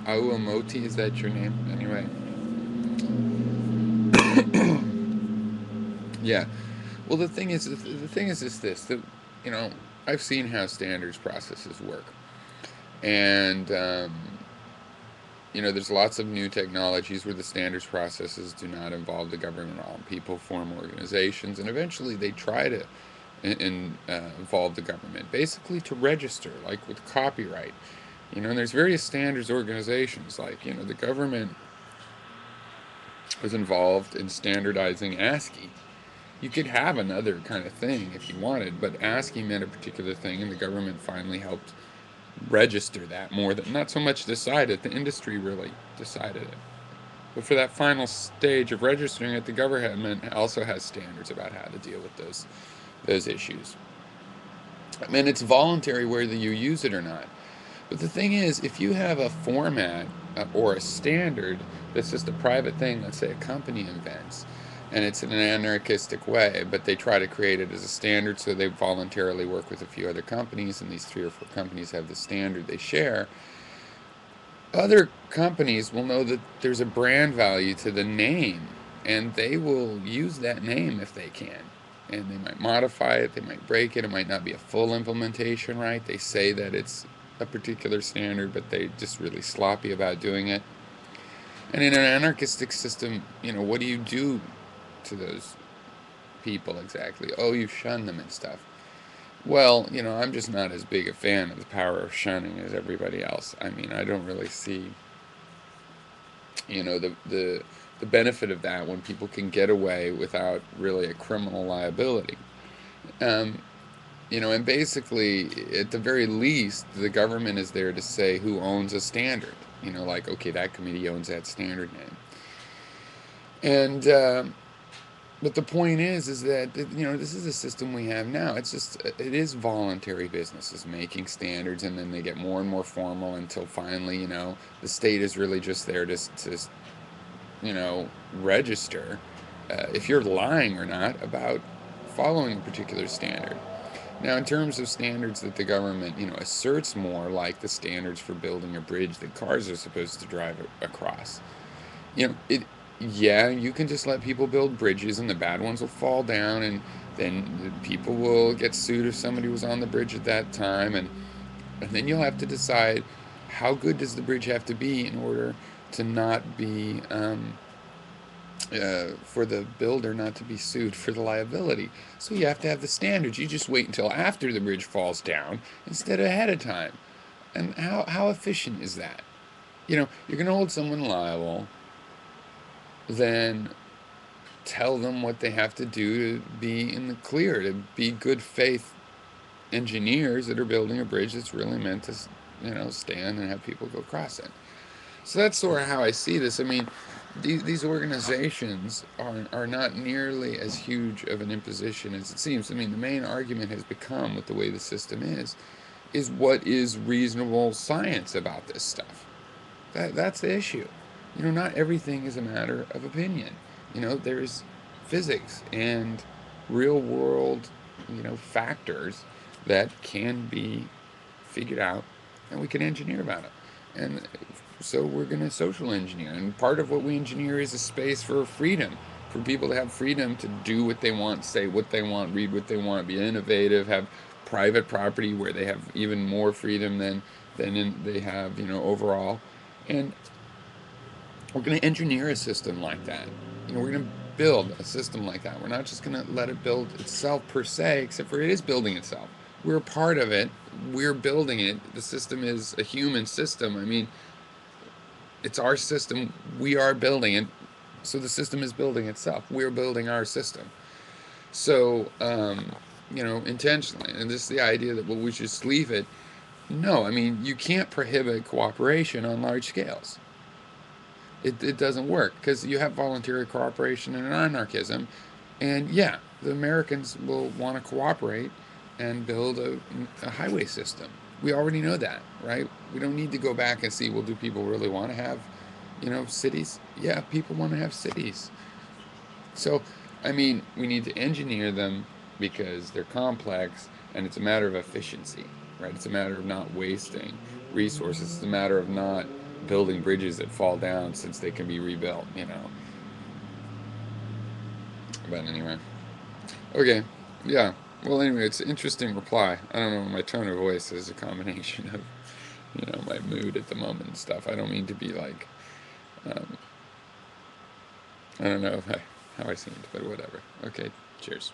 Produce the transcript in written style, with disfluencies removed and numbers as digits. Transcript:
Awamoti, is that your name? Anyway, yeah. Well, the thing is just this. You know, I've seen how standards processes work, and there's lots of new technologies where the standards processes do not involve the government at all. People form organizations, and eventually they try to involve the government, basically to register, like with copyright. And there's various standards organizations, like the government was involved in standardizing ASCII. You could have another kind of thing if you wanted, but ASCII meant a particular thing, and the government finally helped register that more than not so much decide it. The industry really decided it. But for that final stage of registering it, the government also has standards about how to deal with those issues. I mean, it's voluntary whether you use it or not. But the thing is, if you have a format or a standard that's just a private thing, let's say a company invents, and it's in an anarchistic way, but they try to create it as a standard, so they voluntarily work with a few other companies, and these 3 or 4 companies have the standard they share. Other companies will know that there's a brand value to the name, and they will use that name if they can. And they might modify it, they might break it, it might not be a full implementation, right? They say that it's a particular standard, but they just really sloppy about doing it. And in an anarchistic system, what do you do to those people exactly? Oh, you shun them and stuff. Well, I'm just not as big a fan of the power of shunning as everybody else. I mean, I don't really see, the benefit of that when people can get away without really a criminal liability. Um, and basically, at the very least, the government is there to say who owns a standard. Like, okay, that committee owns that standard name. And but the point is that this is a system we have now. It is voluntary businesses making standards, and then they get more and more formal until finally, the state is really just there to register if you're lying or not about following a particular standard. Now, in terms of standards that the government, asserts more, like the standards for building a bridge that cars are supposed to drive across, it, yeah, you can just let people build bridges, and the bad ones will fall down, and then people will get sued if somebody was on the bridge at that time, and then you'll have to decide how good does the bridge have to be in order to not be for the builder not to be sued for the liability. So you have to have the standards. You just wait until after the bridge falls down instead of ahead of time. And how efficient is that? You're going to hold someone liable, then tell them what they have to do to be in the clear, to be good faith engineers that are building a bridge that's really meant to, stand and have people go across it. So that's sort of how I see this. I mean, these organizations are not nearly as huge of an imposition as it seems. I mean, the main argument has become, with the way the system is what is reasonable science about this stuff. That's the issue. Not everything is a matter of opinion. There's physics and real world, factors that can be figured out, and we can engineer about it. And so we're going to social engineer. And part of what we engineer is a space for freedom, for people to have freedom to do what they want, say what they want, read what they want, be innovative, have private property where they have even more freedom than they have, overall. And we're going to engineer a system like that. We're going to build a system like that. We're not just going to let it build itself per se, except for it is building itself. We're a part of it. We're building it. The system is a human system. I mean, it's our system. We are building it. So the system is building itself. We're building our system. So, intentionally. And this is the idea that, well, we should just leave it. No, I mean, you can't prohibit cooperation on large scales. It doesn't work because you have voluntary cooperation and anarchism. And yeah, the Americans will want to cooperate and build a highway system. We already know that, right? We don't need to go back and see, well, do people really want to have, cities? Yeah, people want to have cities. So, I mean, we need to engineer them because they're complex, and it's a matter of efficiency, right? It's a matter of not wasting resources. It's a matter of not building bridges that fall down since they can be rebuilt, But anyway, okay, yeah. Well, anyway, it's an interesting reply. I don't know. My tone of voice is a combination of, my mood at the moment and stuff. I don't mean to be like, um, I don't know how I seemed, but whatever. Okay, cheers.